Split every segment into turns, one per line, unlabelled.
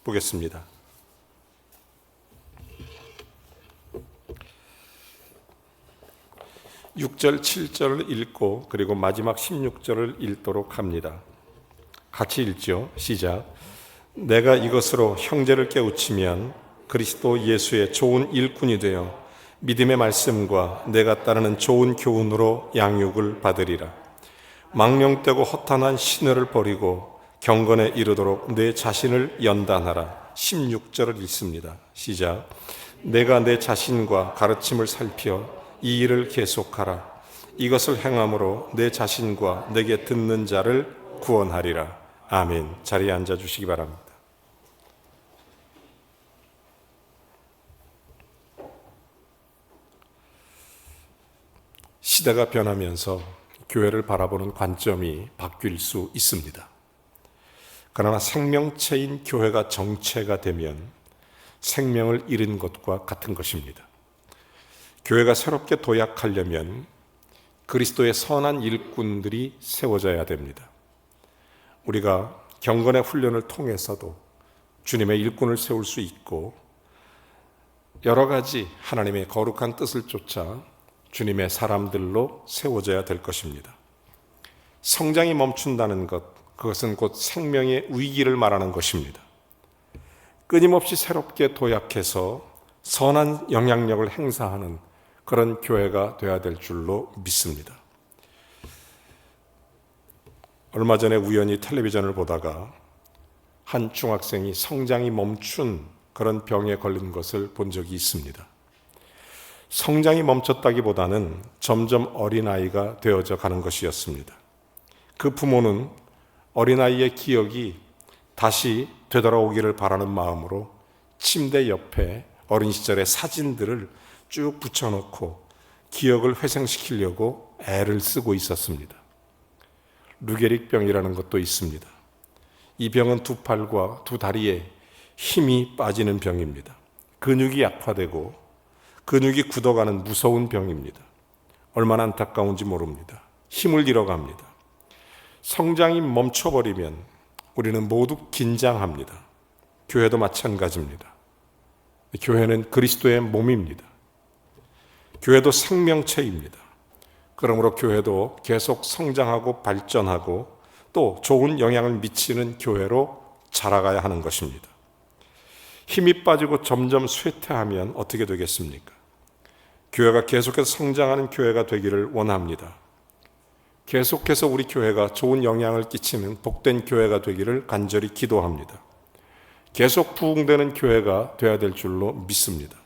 보겠습니다. (6절) (7절을) 읽고 그리고 마지막 (16절을) 읽도록 합니다. 같이 읽죠. 시작. 내가 이것으로 형제를 깨우치면 그리스도 예수의 좋은 일꾼이 되어 믿음의 말씀과 내가 따르는 좋은 교훈으로 양육을 받으리라. 망령되고 허탄한 신의를 버리고 경건에 이르도록 내 자신을 연단하라. 16절을 읽습니다. 시작. 내가 내 자신과 가르침을 살펴 이 일을 계속하라. 이것을 행함으로 내 자신과 내게 듣는 자를 구원하리라. 아멘. 자리에 앉아 주시기 바랍니다. 시대가 변하면서 교회를 바라보는 관점이 바뀔 수 있습니다. 그러나 생명체인 교회가 정체가 되면 생명을 잃은 것과 같은 것입니다. 교회가 새롭게 도약하려면 그리스도의 선한 일꾼들이 세워져야 됩니다. 우리가 경건의 훈련을 통해서도 주님의 일꾼을 세울 수 있고 여러 가지 하나님의 거룩한 뜻을 쫓아 주님의 사람들로 세워져야 될 것입니다. 성장이 멈춘다는 것, 그것은 곧 생명의 위기를 말하는 것입니다. 끊임없이 새롭게 도약해서 선한 영향력을 행사하는 그런 교회가 되어야 될 줄로 믿습니다. 얼마 전에 우연히 텔레비전을 보다가 한 중학생이 성장이 멈춘 그런 병에 걸린 것을 본 적이 있습니다. 성장이 멈췄다기보다는 점점 어린아이가 되어져 가는 것이었습니다. 그 부모는 어린아이의 기억이 다시 되돌아오기를 바라는 마음으로 침대 옆에 어린 시절의 사진들을 쭉 붙여놓고 기억을 회생시키려고 애를 쓰고 있었습니다. 루게릭병이라는 것도 있습니다. 이 병은 두 팔과 두 다리에 힘이 빠지는 병입니다. 근육이 약화되고 근육이 굳어가는 무서운 병입니다. 얼마나 안타까운지 모릅니다. 힘을 잃어갑니다. 성장이 멈춰버리면 우리는 모두 긴장합니다. 교회도 마찬가지입니다. 교회는 그리스도의 몸입니다. 교회도 생명체입니다. 그러므로 교회도 계속 성장하고 발전하고 또 좋은 영향을 미치는 교회로 자라가야 하는 것입니다. 힘이 빠지고 점점 쇠퇴하면 어떻게 되겠습니까? 교회가 계속해서 성장하는 교회가 되기를 원합니다. 계속해서 우리 교회가 좋은 영향을 끼치는 복된 교회가 되기를 간절히 기도합니다. 계속 부흥되는 교회가 되어야 될 줄로 믿습니다.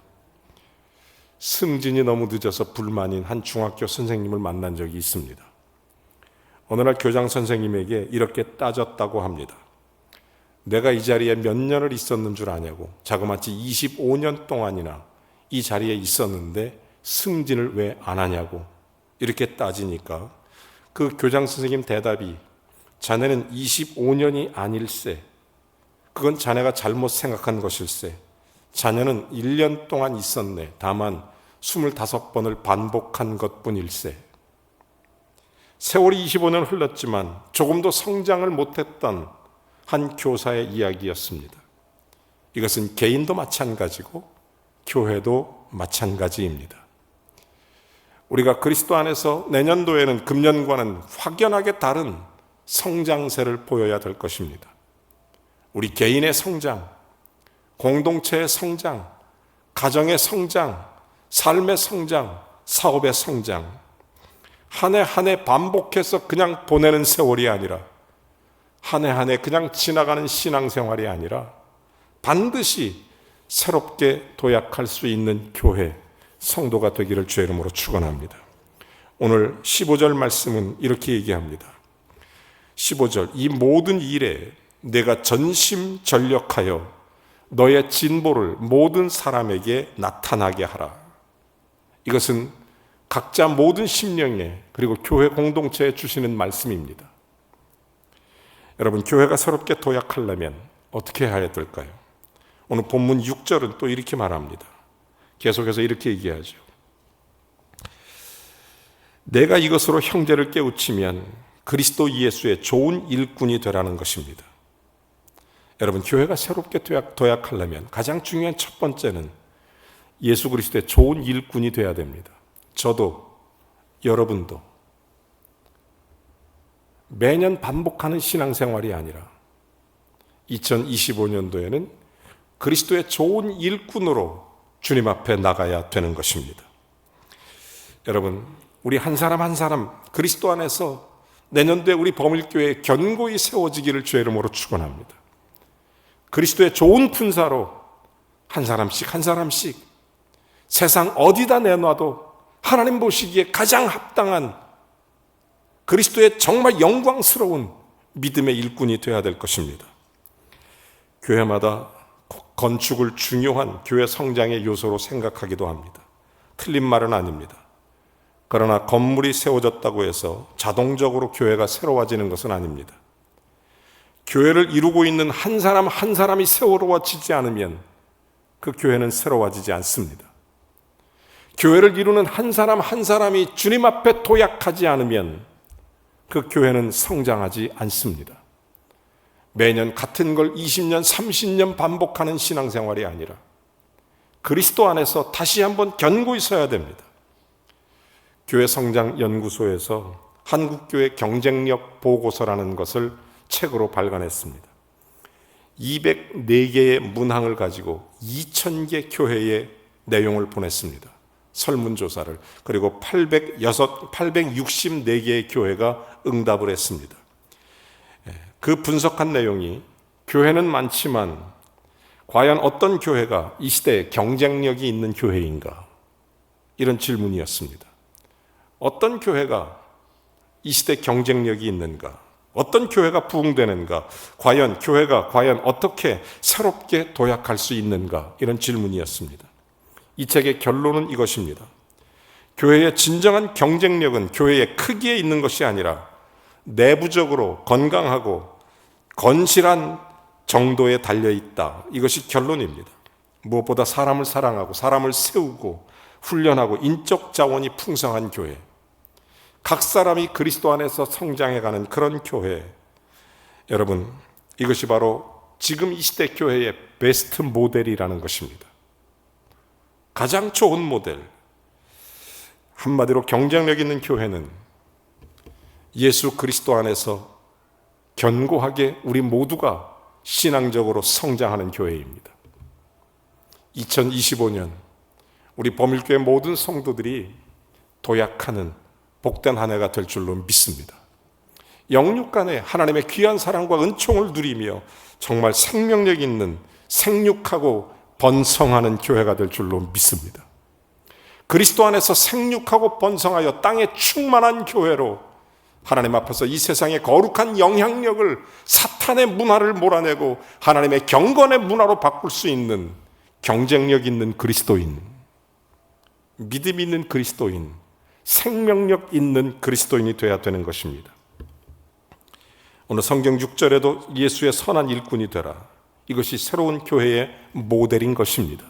승진이 너무 늦어서 불만인 한 중학교 선생님을 만난 적이 있습니다. 어느 날 교장 선생님에게 이렇게 따졌다고 합니다. 내가 이 자리에 몇 년을 있었는 줄 아냐고. 자그마치 25년 동안이나 이 자리에 있었는데 승진을 왜 안 하냐고 이렇게 따지니까 그 교장 선생님 대답이 자네는 25년이 아닐세. 그건 자네가 잘못 생각한 것일세. 자네는 1년 동안 있었네. 다만 25번을 반복한 것뿐일세. 세월이 25년 흘렀지만 조금도 성장을 못했던 한 교사의 이야기였습니다. 이것은 개인도 마찬가지고 교회도 마찬가지입니다. 우리가 그리스도 안에서 내년도에는 금년과는 확연하게 다른 성장세를 보여야 될 것입니다. 우리 개인의 성장, 공동체의 성장, 가정의 성장, 삶의 성장, 사업의 성장, 한 해 한 해 반복해서 그냥 보내는 세월이 아니라 한 해 한 해 그냥 지나가는 신앙생활이 아니라 반드시 새롭게 도약할 수 있는 교회, 성도가 되기를 주의 이름으로 축원합니다. 오늘 15절 말씀은 이렇게 얘기합니다. 15절, 이 모든 일에 내가 전심전력하여 너의 진보를 모든 사람에게 나타나게 하라. 이것은 각자 모든 심령에 그리고 교회 공동체에 주시는 말씀입니다. 여러분, 교회가 새롭게 도약하려면 어떻게 해야 될까요? 오늘 본문 6절은 또 이렇게 말합니다. 계속해서 이렇게 얘기하죠. 내가 이것으로 형제를 깨우치면 그리스도 예수의 좋은 일꾼이 되라는 것입니다. 여러분, 교회가 새롭게 도약하려면 가장 중요한 첫 번째는 예수 그리스도의 좋은 일꾼이 되어야 됩니다. 저도 여러분도 매년 반복하는 신앙생활이 아니라 2025년도에는 그리스도의 좋은 일꾼으로 주님 앞에 나가야 되는 것입니다. 여러분, 우리 한 사람 한 사람 그리스도 안에서 내년도에 우리 범일교회에 견고히 세워지기를 주의 이름으로 축원합니다. 그리스도의 좋은 군사로 한 사람씩 한 사람씩 세상 어디다 내놔도 하나님 보시기에 가장 합당한 그리스도의 정말 영광스러운 믿음의 일꾼이 되어야 될 것입니다. 교회마다 건축을 중요한 교회 성장의 요소로 생각하기도 합니다. 틀린 말은 아닙니다. 그러나 건물이 세워졌다고 해서 자동적으로 교회가 새로워지는 것은 아닙니다. 교회를 이루고 있는 한 사람 한 사람이 새로워지지 않으면 그 교회는 새로워지지 않습니다. 교회를 이루는 한 사람 한 사람이 주님 앞에 도약하지 않으면 그 교회는 성장하지 않습니다. 매년 같은 걸 20년, 30년 반복하는 신앙생활이 아니라 그리스도 안에서 다시 한번 견고히 서야 됩니다. 교회 성장 연구소에서 한국교회 경쟁력 보고서라는 것을 책으로 발간했습니다. 204개의 문항을 가지고 2000개 교회의 내용을 보냈습니다. 설문조사를. 그리고 864개의 교회가 응답을 했습니다. 그 분석한 내용이 교회는 많지만 과연 어떤 교회가 이 시대에 경쟁력이 있는 교회인가? 이런 질문이었습니다. 어떤 교회가 이 시대 경쟁력이 있는가? 어떤 교회가 부흥되는가? 과연 교회가 어떻게 새롭게 도약할 수 있는가? 이런 질문이었습니다. 이 책의 결론은 이것입니다. 교회의 진정한 경쟁력은 교회의 크기에 있는 것이 아니라 내부적으로 건강하고 건실한 정도에 달려있다. 이것이 결론입니다. 무엇보다 사람을 사랑하고 사람을 세우고 훈련하고 인적 자원이 풍성한 교회, 각 사람이 그리스도 안에서 성장해가는 그런 교회, 여러분, 이것이 바로 지금 이 시대 교회의 베스트 모델이라는 것입니다. 가장 좋은 모델. 한마디로 경쟁력 있는 교회는 예수 그리스도 안에서 견고하게 우리 모두가 신앙적으로 성장하는 교회입니다. 2025년 우리 범일교회 모든 성도들이 도약하는 복된 한 해가 될 줄로 믿습니다. 영육 간에 하나님의 귀한 사랑과 은총을 누리며 정말 생명력 있는 생육하고 번성하는 교회가 될 줄로 믿습니다. 그리스도 안에서 생육하고 번성하여 땅에 충만한 교회로 하나님 앞에서 이 세상의 거룩한 영향력을 사탄의 문화를 몰아내고 하나님의 경건의 문화로 바꿀 수 있는 경쟁력 있는 그리스도인, 믿음 있는 그리스도인, 생명력 있는 그리스도인이 되어야 되는 것입니다. 오늘 성경 6절에도 예수의 선한 일꾼이 되라. 이것이 새로운 교회의 모델인 것입니다.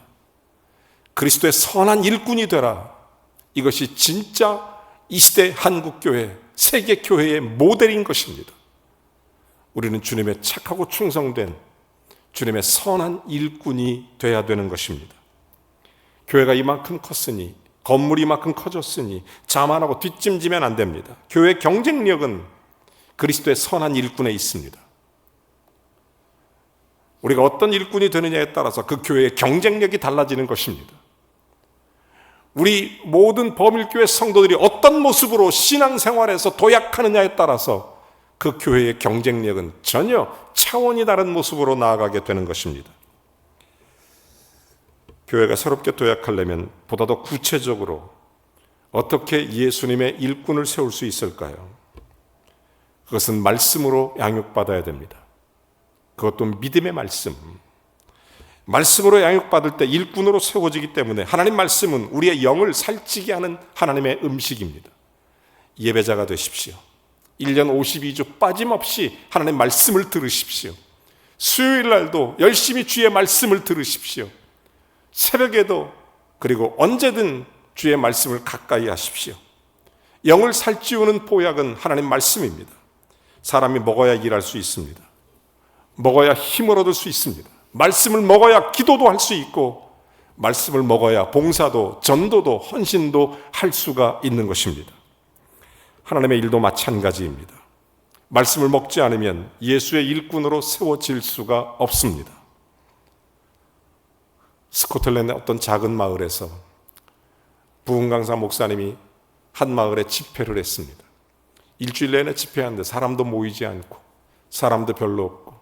그리스도의 선한 일꾼이 되라. 이것이 진짜 이 시대 한국교회, 세계교회의 모델인 것입니다. 우리는 주님의 착하고 충성된 주님의 선한 일꾼이 되어야 되는 것입니다. 교회가 이만큼 컸으니, 건물이 이만큼 커졌으니 자만하고 뒷짐지면 안 됩니다. 교회의 경쟁력은 그리스도의 선한 일꾼에 있습니다. 우리가 어떤 일꾼이 되느냐에 따라서 그 교회의 경쟁력이 달라지는 것입니다. 우리 모든 범일교회 성도들이 어떤 모습으로 신앙생활에서 도약하느냐에 따라서 그 교회의 경쟁력은 전혀 차원이 다른 모습으로 나아가게 되는 것입니다. 교회가 새롭게 도약하려면 보다 더 구체적으로 어떻게 예수님의 일꾼을 세울 수 있을까요? 그것은 말씀으로 양육받아야 됩니다. 그것도 믿음의 말씀. 말씀으로 양육받을 때 일꾼으로 세워지기 때문에 하나님 말씀은 우리의 영을 살찌게 하는 하나님의 음식입니다. 예배자가 되십시오. 1년 52주 빠짐없이 하나님 말씀을 들으십시오. 수요일 날도 열심히 주의 말씀을 들으십시오. 새벽에도 그리고 언제든 주의 말씀을 가까이 하십시오. 영을 살찌우는 보약은 하나님 말씀입니다. 사람이 먹어야 일할 수 있습니다. 먹어야 힘을 얻을 수 있습니다. 말씀을 먹어야 기도도 할 수 있고, 말씀을 먹어야 봉사도, 전도도, 헌신도 할 수가 있는 것입니다. 하나님의 일도 마찬가지입니다. 말씀을 먹지 않으면 예수의 일꾼으로 세워질 수가 없습니다. 스코틀랜드의 어떤 작은 마을에서 부흥강사 목사님이 한 마을에 집회를 했습니다. 일주일 내내 집회하는데 사람도 모이지 않고 사람도 별로 없고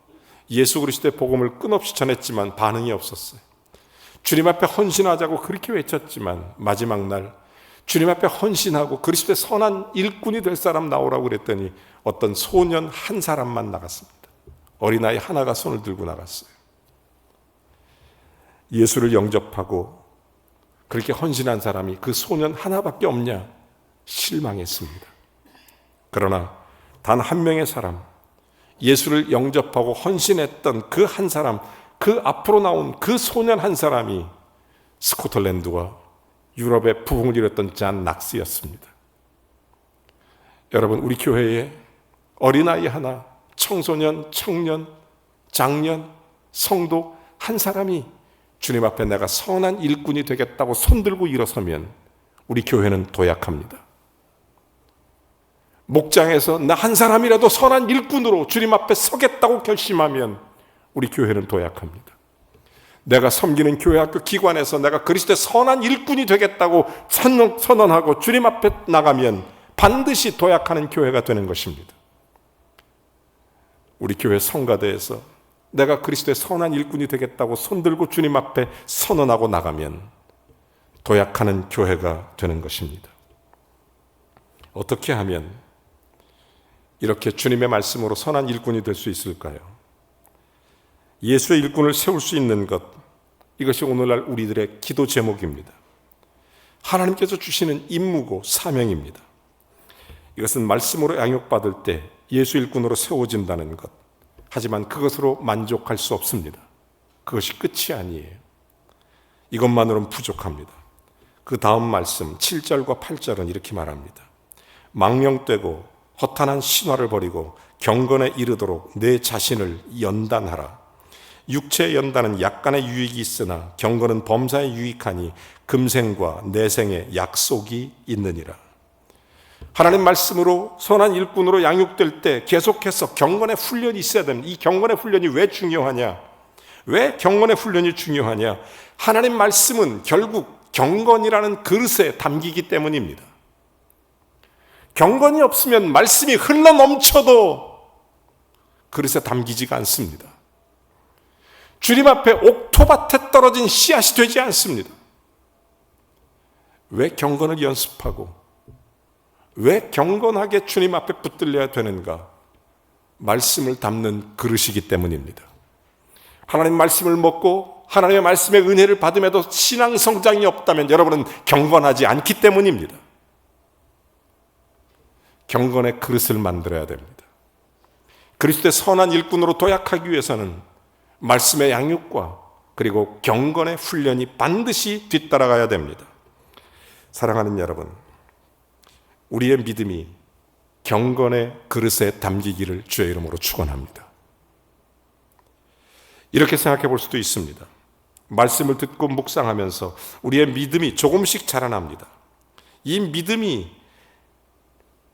예수 그리스도의 복음을 끊없이 전했지만 반응이 없었어요. 주님 앞에 헌신하자고 그렇게 외쳤지만 마지막 날 주님 앞에 헌신하고 그리스도의 선한 일꾼이 될 사람 나오라고 그랬더니 어떤 소년 한 사람만 나갔습니다. 어린아이 하나가 손을 들고 나갔어요. 예수를 영접하고 그렇게 헌신한 사람이 그 소년 하나밖에 없냐? 실망했습니다. 그러나 단 한 명의 사람, 예수를 영접하고 헌신했던 그 한 사람, 그 앞으로 나온 그 소년 한 사람이 스코틀랜드와 유럽의 부흥을 이뤘던 잔 낙스였습니다. 여러분, 우리 교회에 어린아이 하나, 청소년, 청년, 장년, 성도 한 사람이 주님 앞에 내가 선한 일꾼이 되겠다고 손들고 일어서면 우리 교회는 도약합니다. 목장에서 나 한 사람이라도 선한 일꾼으로 주님 앞에 서겠다고 결심하면 우리 교회는 도약합니다. 내가 섬기는 교회 학교 기관에서 내가 그리스도의 선한 일꾼이 되겠다고 선언하고 주님 앞에 나가면 반드시 도약하는 교회가 되는 것입니다. 우리 교회 성가대에서 내가 그리스도의 선한 일꾼이 되겠다고 손들고 주님 앞에 선언하고 나가면 도약하는 교회가 되는 것입니다. 어떻게 하면 이렇게 주님의 말씀으로 선한 일꾼이 될 수 있을까요? 예수의 일꾼을 세울 수 있는 것, 이것이 오늘날 우리들의 기도 제목입니다. 하나님께서 주시는 임무고 사명입니다. 이것은 말씀으로 양육받을 때 예수 일꾼으로 세워진다는 것. 하지만 그것으로 만족할 수 없습니다. 그것이 끝이 아니에요. 이것만으로는 부족합니다. 그 다음 말씀 7절과 8절은 이렇게 말합니다. 망령되고 허탄한 신화를 버리고 경건에 이르도록 내 자신을 연단하라. 육체의 연단은 약간의 유익이 있으나 경건은 범사에 유익하니 금생과 내생의 약속이 있느니라. 하나님 말씀으로 선한 일꾼으로 양육될 때 계속해서 경건의 훈련이 있어야 됩니다. 이 경건의 훈련이 왜 중요하냐? 왜 경건의 훈련이 중요하냐? 하나님 말씀은 결국 경건이라는 그릇에 담기기 때문입니다. 경건이 없으면 말씀이 흘러 넘쳐도 그릇에 담기지가 않습니다. 주님 앞에 옥토밭에 떨어진 씨앗이 되지 않습니다. 왜 경건을 연습하고 왜 경건하게 주님 앞에 붙들려야 되는가? 말씀을 담는 그릇이기 때문입니다. 하나님 말씀을 먹고 하나님의 말씀의 은혜를 받음에도 신앙 성장이 없다면 여러분은 경건하지 않기 때문입니다. 경건의 그릇을 만들어야 됩니다. 그리스도의 선한 일꾼으로 도약하기 위해서는 말씀의 양육과 그리고 경건의 훈련이 반드시 뒤따라가야 됩니다. 사랑하는 여러분, 우리의 믿음이 경건의 그릇에 담기기를 주의 이름으로 축원합니다. 이렇게 생각해 볼 수도 있습니다. 말씀을 듣고 묵상하면서 우리의 믿음이 조금씩 자라납니다. 이 믿음이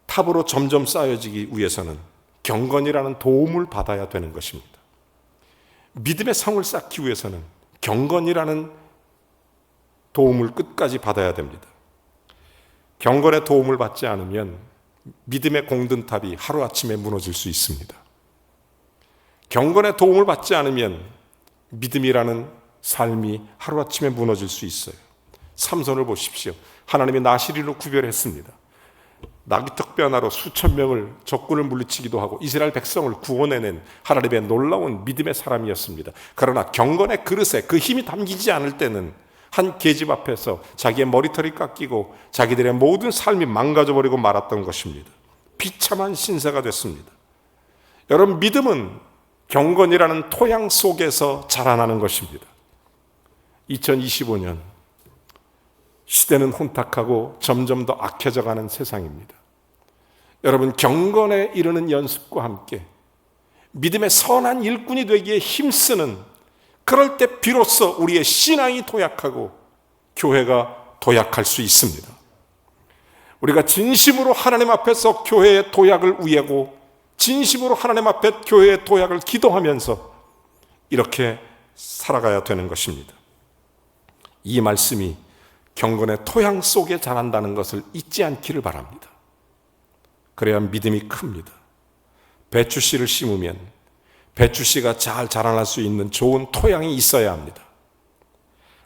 탑으로 점점 쌓여지기 위해서는 경건이라는 도움을 받아야 되는 것입니다. 믿음의 성을 쌓기 위해서는 경건이라는 도움을 끝까지 받아야 됩니다. 경건의 도움을 받지 않으면 믿음의 공든탑이 하루아침에 무너질 수 있습니다. 경건의 도움을 받지 않으면 믿음이라는 삶이 하루아침에 무너질 수 있어요. 삼손을 보십시오. 하나님이 나시린으로 구별했습니다. 나귀턱뼈 하나로 수천 명을 적군을 물리치기도 하고 이스라엘 백성을 구원해낸 하나님의 놀라운 믿음의 사람이었습니다. 그러나 경건의 그릇에 그 힘이 담기지 않을 때는 한 계집 앞에서 자기의 머리털이 깎이고 자기들의 모든 삶이 망가져버리고 말았던 것입니다. 비참한 신세가 됐습니다. 여러분, 믿음은 경건이라는 토양 속에서 자라나는 것입니다. 2025년 시대는 혼탁하고 점점 더 악해져가는 세상입니다. 여러분, 경건에 이르는 연습과 함께 믿음의 선한 일꾼이 되기에 힘쓰는, 그럴 때 비로소 우리의 신앙이 도약하고 교회가 도약할 수 있습니다. 우리가 진심으로 하나님 앞에서 교회의 도약을 위하고 진심으로 하나님 앞에 교회의 도약을 기도하면서 이렇게 살아가야 되는 것입니다. 이 말씀이 경건의 토양 속에 자란다는 것을 잊지 않기를 바랍니다. 그래야 믿음이 큽니다. 배추씨를 심으면 배추씨가 잘 자라날 수 있는 좋은 토양이 있어야 합니다.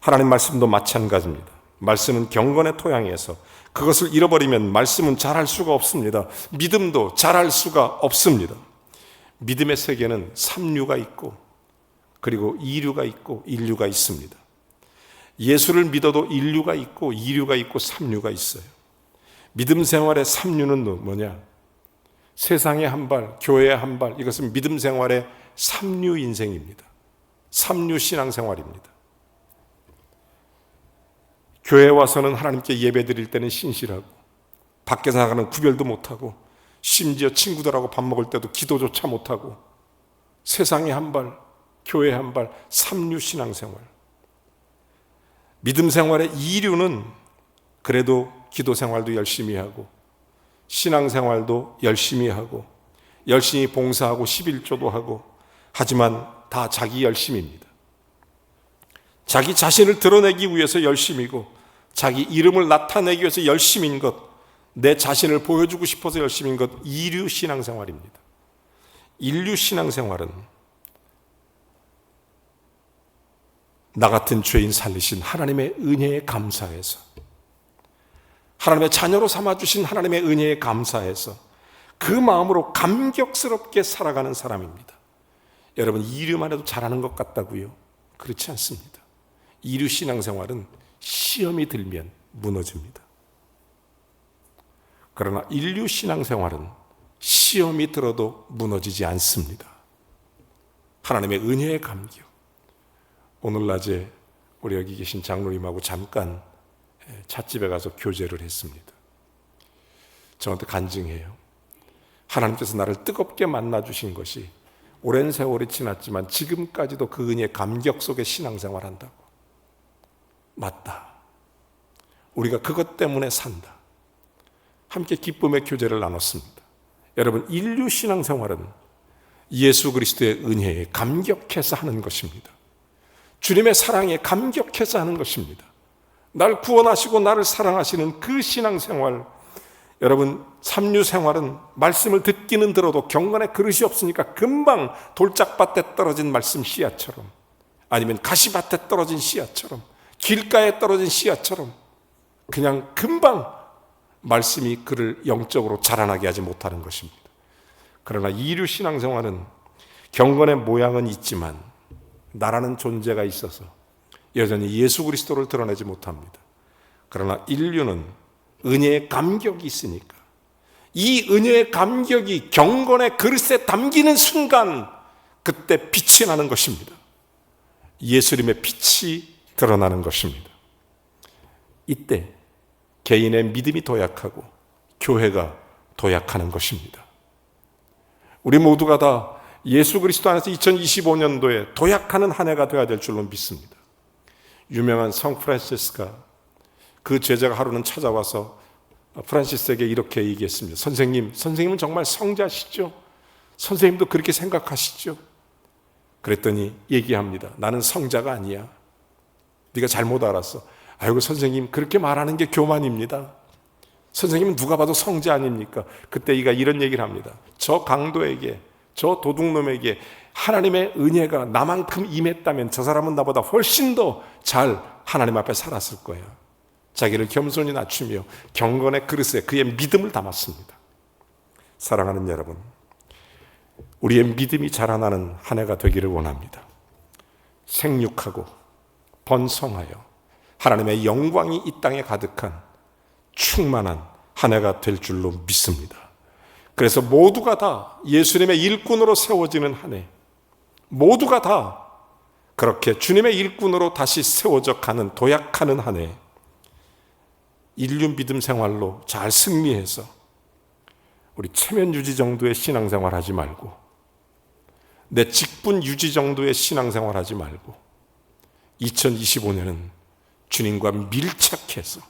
하나님 말씀도 마찬가지입니다. 말씀은 경건의 토양에서, 그것을 잃어버리면 말씀은 자랄 수가 없습니다. 믿음도 자랄 수가 없습니다. 믿음의 세계는 3류가 있고 그리고 2류가 있고 1류가 있습니다. 예수를 믿어도 1류가 있고 2류가 있고 3류가 있어요. 믿음 생활의 3류는 뭐냐? 세상에 한 발, 교회에 한 발, 이것은 믿음 생활의 3류 인생입니다. 3류 신앙생활입니다. 교회에 와서는 하나님께 예배 드릴 때는 신실하고, 밖에서 나가는 구별도 못하고, 심지어 친구들하고 밥 먹을 때도 기도조차 못하고, 세상에 한 발, 교회에 한 발, 3류 신앙생활. 믿음 생활의 2류는 그래도 기도 생활도 열심히 하고, 신앙생활도 열심히 하고, 열심히 봉사하고 11조도 하고, 하지만 다 자기 열심입니다. 자기 자신을 드러내기 위해서 열심이고, 자기 이름을 나타내기 위해서 열심인 것, 내 자신을 보여주고 싶어서 열심인 것, 2류 신앙생활입니다. 1류 신앙생활은 나 같은 죄인 살리신 하나님의 은혜에 감사해서, 하나님의 자녀로 삼아주신 하나님의 은혜에 감사해서 그 마음으로 감격스럽게 살아가는 사람입니다. 여러분, 2류만 해도 잘하는 것 같다고요? 그렇지 않습니다. 2류 신앙생활은 시험이 들면 무너집니다. 그러나 1류 신앙생활은 시험이 들어도 무너지지 않습니다. 하나님의 은혜의 감격. 오늘 낮에 우리 여기 계신 장로님하고 잠깐 찻집에 가서 교제를 했습니다. 저한테 간증해요. 하나님께서 나를 뜨겁게 만나주신 것이 오랜 세월이 지났지만 지금까지도 그 은혜의 감격 속에 신앙생활 한다고. 맞다. 우리가 그것 때문에 산다. 함께 기쁨의 교제를 나눴습니다. 여러분, 1류 신앙생활은 예수 그리스도의 은혜에 감격해서 하는 것입니다. 주님의 사랑에 감격해서 하는 것입니다. 날 구원하시고 나를 사랑하시는 그 신앙생활. 여러분, 3류 생활은 말씀을 듣기는 들어도 경건의 그릇이 없으니까 금방 돌짝밭에 떨어진 말씀 씨앗처럼, 아니면 가시밭에 떨어진 씨앗처럼, 길가에 떨어진 씨앗처럼 그냥 금방 말씀이 그를 영적으로 자라나게 하지 못하는 것입니다. 그러나 2류 신앙생활은 경건의 모양은 있지만 나라는 존재가 있어서 여전히 예수 그리스도를 드러내지 못합니다. 그러나 1류는 은혜의 감격이 있으니까 이 은혜의 감격이 경건의 그릇에 담기는 순간 그때 빛이 나는 것입니다. 예수님의 빛이 드러나는 것입니다. 이때 개인의 믿음이 도약하고 교회가 도약하는 것입니다. 우리 모두가 다 예수 그리스도 안에서 2025년도에 도약하는 한 해가 되어야 될 줄로 믿습니다. 유명한 성 프란시스가, 그 제자가 하루는 찾아와서 프란시스에게 이렇게 얘기했습니다. 선생님은 정말 성자시죠? 선생님도 그렇게 생각하시죠? 그랬더니 얘기합니다. 나는 성자가 아니야. 네가 잘못 알았어. 아이고 선생님, 그렇게 말하는 게 교만입니다. 선생님은 누가 봐도 성자 아닙니까? 그때 이가 이런 얘기를 합니다. 저 강도에게, 저 도둑놈에게 하나님의 은혜가 나만큼 임했다면 저 사람은 나보다 훨씬 더 잘 하나님 앞에 살았을 거야. 자기를 겸손히 낮추며 경건의 그릇에 그의 믿음을 담았습니다. 사랑하는 여러분, 우리의 믿음이 자라나는 한 해가 되기를 원합니다. 생육하고 번성하여 하나님의 영광이 이 땅에 가득한 충만한 한 해가 될 줄로 믿습니다. 그래서 모두가 다 예수님의 일꾼으로 세워지는 한 해, 모두가 다 그렇게 주님의 일꾼으로 다시 세워져 가는, 도약하는 한 해, 인류 믿음 생활로 잘 승리해서 우리 체면 유지 정도의 신앙생활 하지 말고 내 직분 유지 정도의 신앙생활 하지 말고 2025년은 주님과 밀착해서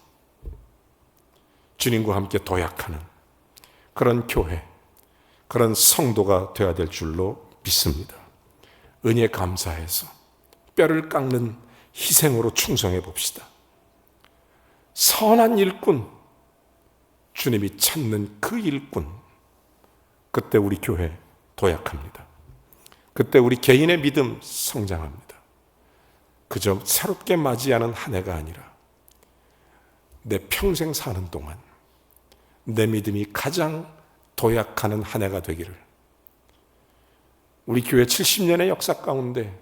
주님과 함께 도약하는 그런 교회, 그런 성도가 되어야 될 줄로 믿습니다. 은혜 감사해서 뼈를 깎는 희생으로 충성해 봅시다. 선한 일꾼, 주님이 찾는 그 일꾼, 그때 우리 교회 도약합니다. 그때 우리 개인의 믿음 성장합니다. 그저 새롭게 맞이하는 한 해가 아니라 내 평생 사는 동안 내 믿음이 가장 도약하는 한 해가 되기를, 우리 교회 70년의 역사 가운데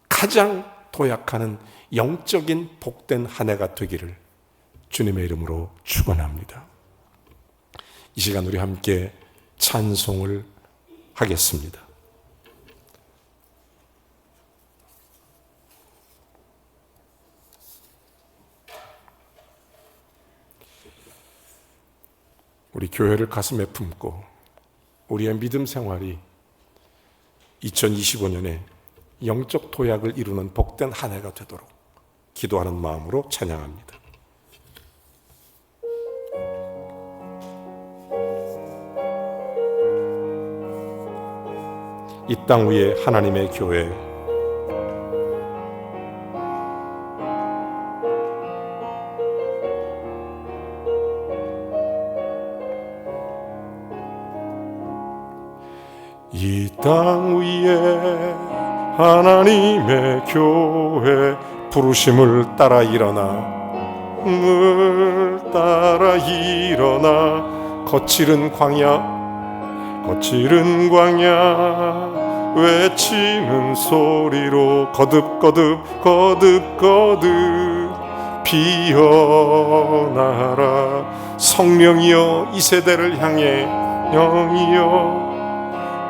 가장 도약하는 영적인 복된 한 해가 되기를 주님의 이름으로 축원합니다. 이 시간 우리 함께 찬송을 하겠습니다. 우리 교회를 가슴에 품고 우리의 믿음 생활이 2025년에 영적 도약을 이루는 복된 한 해가 되도록 기도하는 마음으로 찬양합니다. 이 땅 위에 하나님의 교회, 이 땅 위에 하나님의 교회, 부르심을 따라 일어나 거칠은 광야 외치는 소리로 거듭 피어나라. 성령이여 이 세대를 향해, 영이여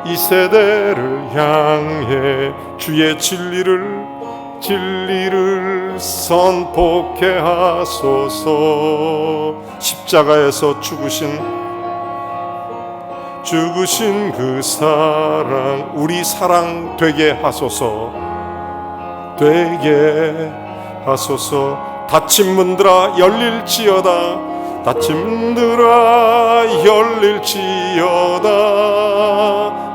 이 세대를 향해 주의 진리를 선포케 하소서. 십자가에서 죽으신 그 사랑, 우리 사랑 되게 하소서. 닫힌 문들아 열릴지어다.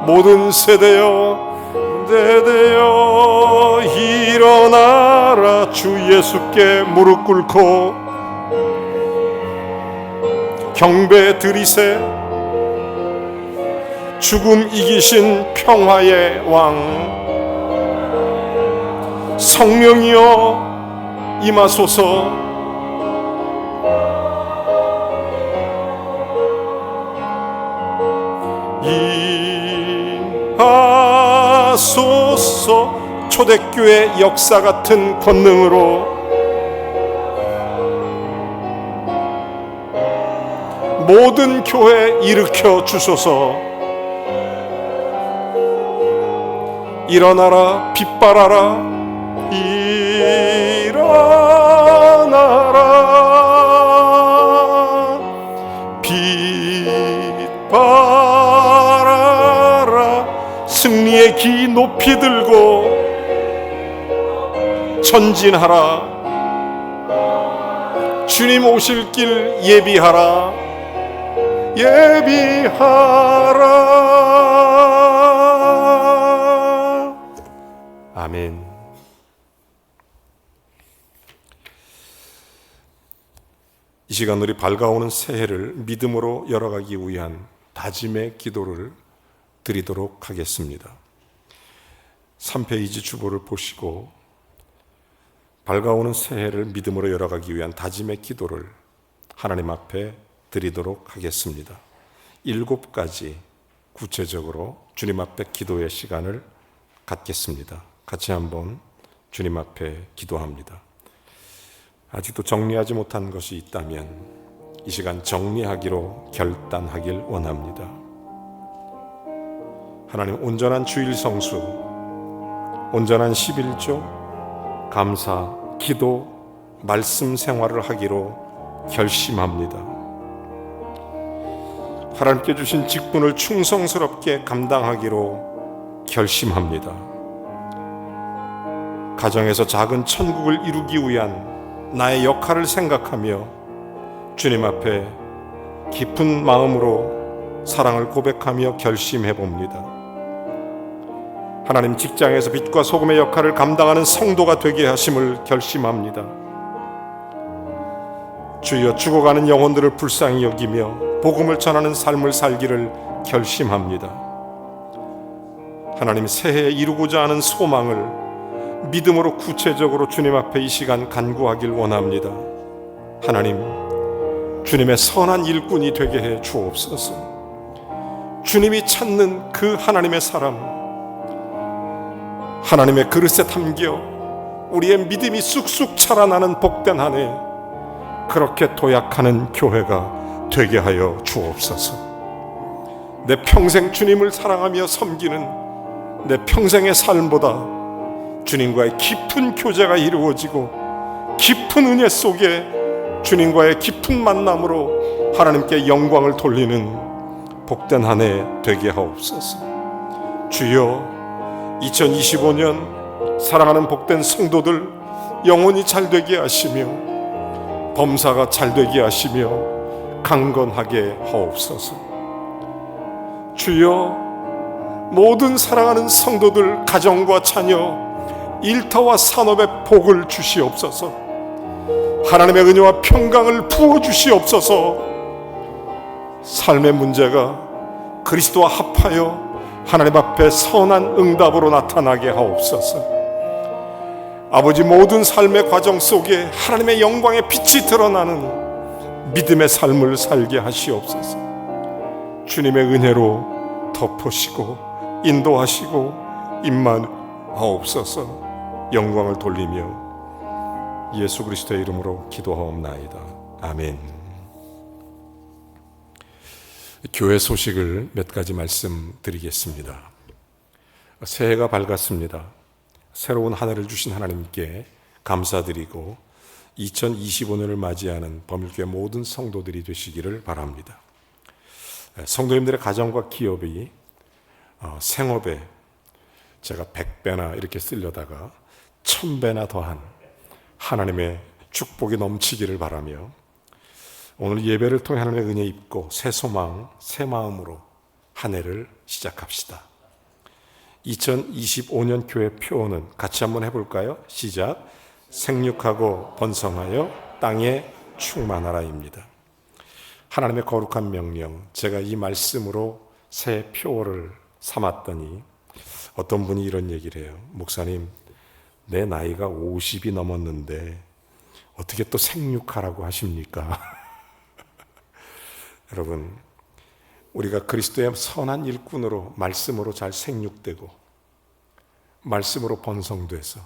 모든 세대여 일어나라. 주 예수께 무릎 꿇고 경배 드리세. 죽음 이기신 평화의 왕, 성령이여 임하소서. 임하소서. 초대교회 역사 같은 권능으로 모든 교회 일으켜 주소서. 일어나라, 빛발하라. 일어나라, 빛발하라. 승리의 기 높이 들고 전진하라. 주님 오실 길 예비하라. 아멘. 이 시간 우리 밝아오는 새해를 믿음으로 열어가기 위한 다짐의 기도를 드리도록 하겠습니다. 3페이지 주보를 보시고 밝아오는 새해를 믿음으로 열어가기 위한 다짐의 기도를 하나님 앞에 드리도록 하겠습니다. 7가지 구체적으로 주님 앞에 기도의 시간을 갖겠습니다. 같이 한번 주님 앞에 기도합니다. 아직도 정리하지 못한 것이 있다면 이 시간 정리하기로 결단하길 원합니다. 하나님, 온전한 주일 성수, 온전한 11조, 감사, 기도, 말씀 생활을 하기로 결심합니다. 하나님께 주신 직분을 충성스럽게 감당하기로 결심합니다. 가정에서 작은 천국을 이루기 위한 나의 역할을 생각하며 주님 앞에 깊은 마음으로 사랑을 고백하며 결심해 봅니다. 하나님, 직장에서 빛과 소금의 역할을 감당하는 성도가 되게 하심을 결심합니다. 주여, 죽어가는 영혼들을 불쌍히 여기며 복음을 전하는 삶을 살기를 결심합니다. 하나님, 새해에 이루고자 하는 소망을 믿음으로 구체적으로 주님 앞에 이 시간 간구하길 원합니다. 하나님, 주님의 선한 일꾼이 되게 해 주옵소서. 주님이 찾는 그 하나님의 사람, 하나님의 그릇에 담겨 우리의 믿음이 쑥쑥 자라나는 복된 한 해, 그렇게 도약하는 교회가 되게 하여 주옵소서. 내 평생 주님을 사랑하며 섬기는 내 평생의 삶보다 주님과의 깊은 교제가 이루어지고 깊은 은혜 속에 주님과의 깊은 만남으로 하나님께 영광을 돌리는 복된 한 해 되게 하옵소서. 주여, 2025년 사랑하는 복된 성도들 영혼이 잘 되게 하시며 범사가 잘 되게 하시며 강건하게 하옵소서. 주여, 모든 사랑하는 성도들 가정과 자녀 일터와 산업의 복을 주시옵소서. 하나님의 은혜와 평강을 부어주시옵소서. 삶의 문제가 그리스도와 합하여 하나님 앞에 선한 응답으로 나타나게 하옵소서. 아버지, 모든 삶의 과정 속에 하나님의 영광의 빛이 드러나는 믿음의 삶을 살게 하시옵소서. 주님의 은혜로 덮으시고 인도하시고 임만하옵소서. 영광을 돌리며 예수 그리스도의 이름으로 기도하옵나이다. 아멘. 교회 소식을 몇 가지 말씀드리겠습니다. 새해가 밝았습니다. 새로운 한 해를 주신 하나님께 감사드리고 2025년을 맞이하는 범일교회 모든 성도들이 되시기를 바랍니다. 성도님들의 가정과 기업이 생업에 제가 100배나 이렇게 쓰려다가 1000배나 더한 하나님의 축복이 넘치기를 바라며 오늘 예배를 통해 하나님의 은혜 입고 새 소망, 새 마음으로 한 해를 시작합시다. 2025년 교회 표어는 같이 한번 해볼까요? 시작. 생육하고 번성하여 땅에 충만하라입니다. 하나님의 거룩한 명령, 제가 이 말씀으로 새 표어를 삼았더니 어떤 분이 이런 얘기를 해요. 목사님, 내 나이가 50이 넘었는데 어떻게 또 생육하라고 하십니까? 여러분, 우리가 그리스도의 선한 일꾼으로 말씀으로 잘 생육되고 말씀으로 번성돼서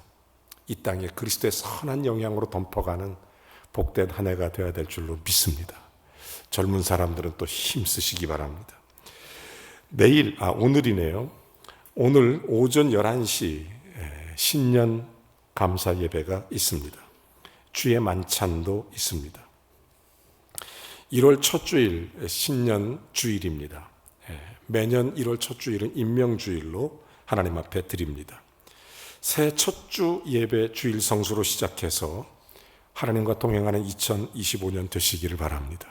이 땅에 그리스도의 선한 영향으로 덮어가는 복된 한 해가 되어야 될 줄로 믿습니다. 젊은 사람들은 또 힘쓰시기 바랍니다. 오늘이네요. 오늘 오전 11시 신년 감사 예배가 있습니다. 주의 만찬도 있습니다. 1월 첫 주일 신년 주일입니다. 매년 1월 첫 주일은 임명주일로 하나님 앞에 드립니다. 새해 첫 주 예배 주일 성수로 시작해서 하나님과 동행하는 2025년 되시기를 바랍니다.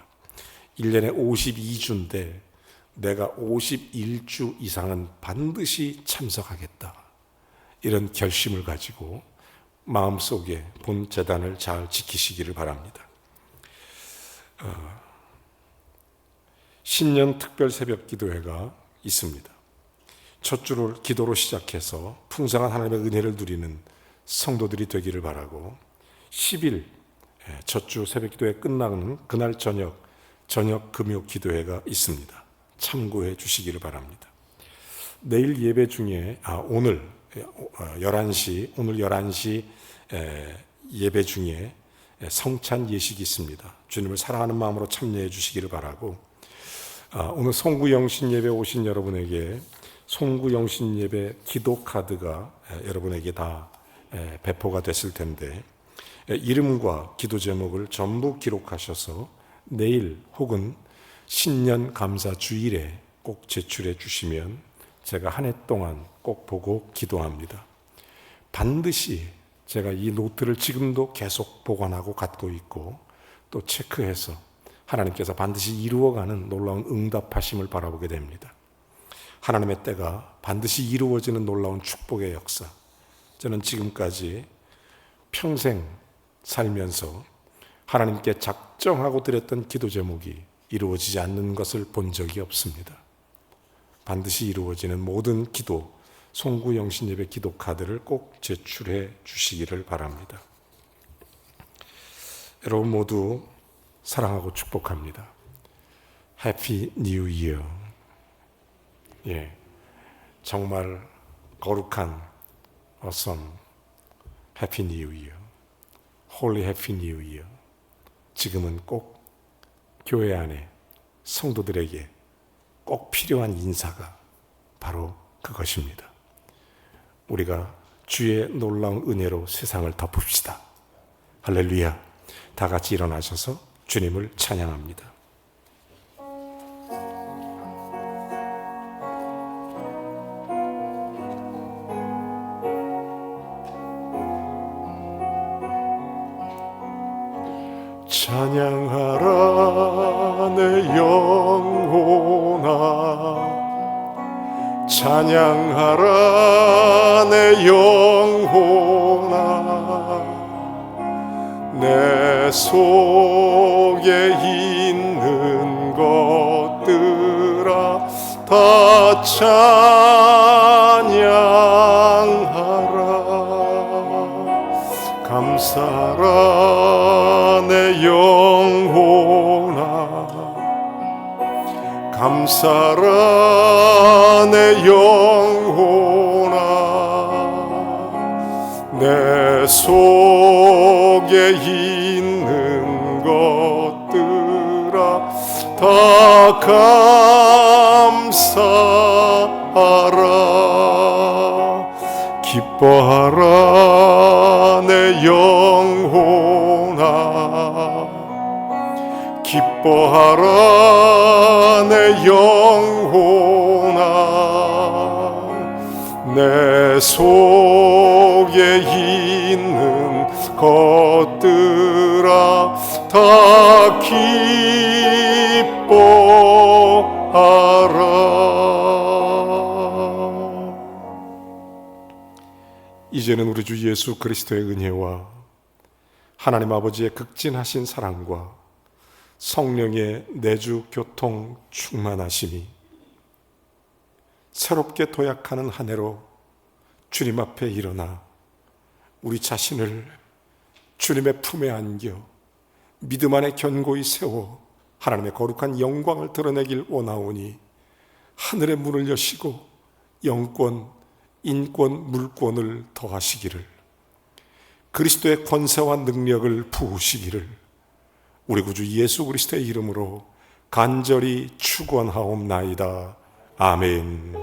1년에 52주인데 내가 51주 이상은 반드시 참석하겠다. 이런 결심을 가지고 마음속에 본 제단을 잘 지키시기를 바랍니다. 신년 특별 새벽 기도회가 있습니다. 첫 주를 기도로 시작해서 풍성한 하나님의 은혜를 누리는 성도들이 되기를 바라고 10일 첫 주 새벽 기도회 끝나는 그날 저녁 금요 기도회가 있습니다. 참고해 주시기를 바랍니다. 내일 예배 중에 오늘 11시 예배 중에 성찬 예식이 있습니다. 주님을 사랑하는 마음으로 참여해 주시기를 바라고 오늘 송구영신 예배 오신 여러분에게 송구영신 예배 기도 카드가 여러분에게 다 배포가 됐을 텐데 이름과 기도 제목을 전부 기록하셔서 내일 혹은 신년 감사 주일에 꼭 제출해 주시면 제가 한 해 동안 꼭 보고 기도합니다. 반드시 제가 이 노트를 지금도 계속 보관하고 갖고 있고 또 체크해서 하나님께서 반드시 이루어가는 놀라운 응답하심을 바라보게 됩니다. 하나님의 때가 반드시 이루어지는 놀라운 축복의 역사. 저는 지금까지 평생 살면서 하나님께 작정하고 드렸던 기도 제목이 이루어지지 않는 것을 본 적이 없습니다. 반드시 이루어지는 모든 기도, 송구영신예배 기도 카드를 꼭 제출해 주시기를 바랍니다. 여러분 모두 사랑하고 축복합니다. 해피 뉴 이어. 예, 정말 거룩한 awesome 해피 뉴 이어. 홀리 해피 뉴 이어. 지금은 꼭 교회 안에 성도들에게 꼭 필요한 인사가 바로 그것입니다. 우리가 주의 놀라운 은혜로 세상을 덮읍시다. 할렐루야. 다 같이 일어나셔서 주님을 찬양합니다. 찬양하라 내 영혼아, 찬양하라 내 영혼아, 내 속에 있는 것들아 다 찬양하라. 감사라 내 영혼아, 감사라 내 영혼아, 내 속에 있는 것들아 다 감사하라. 기뻐하라 내 영혼아, 기뻐하라 내 영혼아, 내 속에 있는 것들아 다 기뻐하라. 이제는 우리 주 예수 그리스도의 은혜와 하나님 아버지의 극진하신 사랑과 성령의 내주 교통 충만하심이 새롭게 도약하는 한 해로 주님 앞에 일어나 우리 자신을 주님의 품에 안겨 믿음 안에 견고히 세워 하나님의 거룩한 영광을 드러내길 원하오니 하늘의 문을 여시고 영권, 인권, 물권을 더하시기를, 그리스도의 권세와 능력을 부으시기를 우리 구주 예수 그리스도의 이름으로 간절히 축원하옵나이다. 아멘.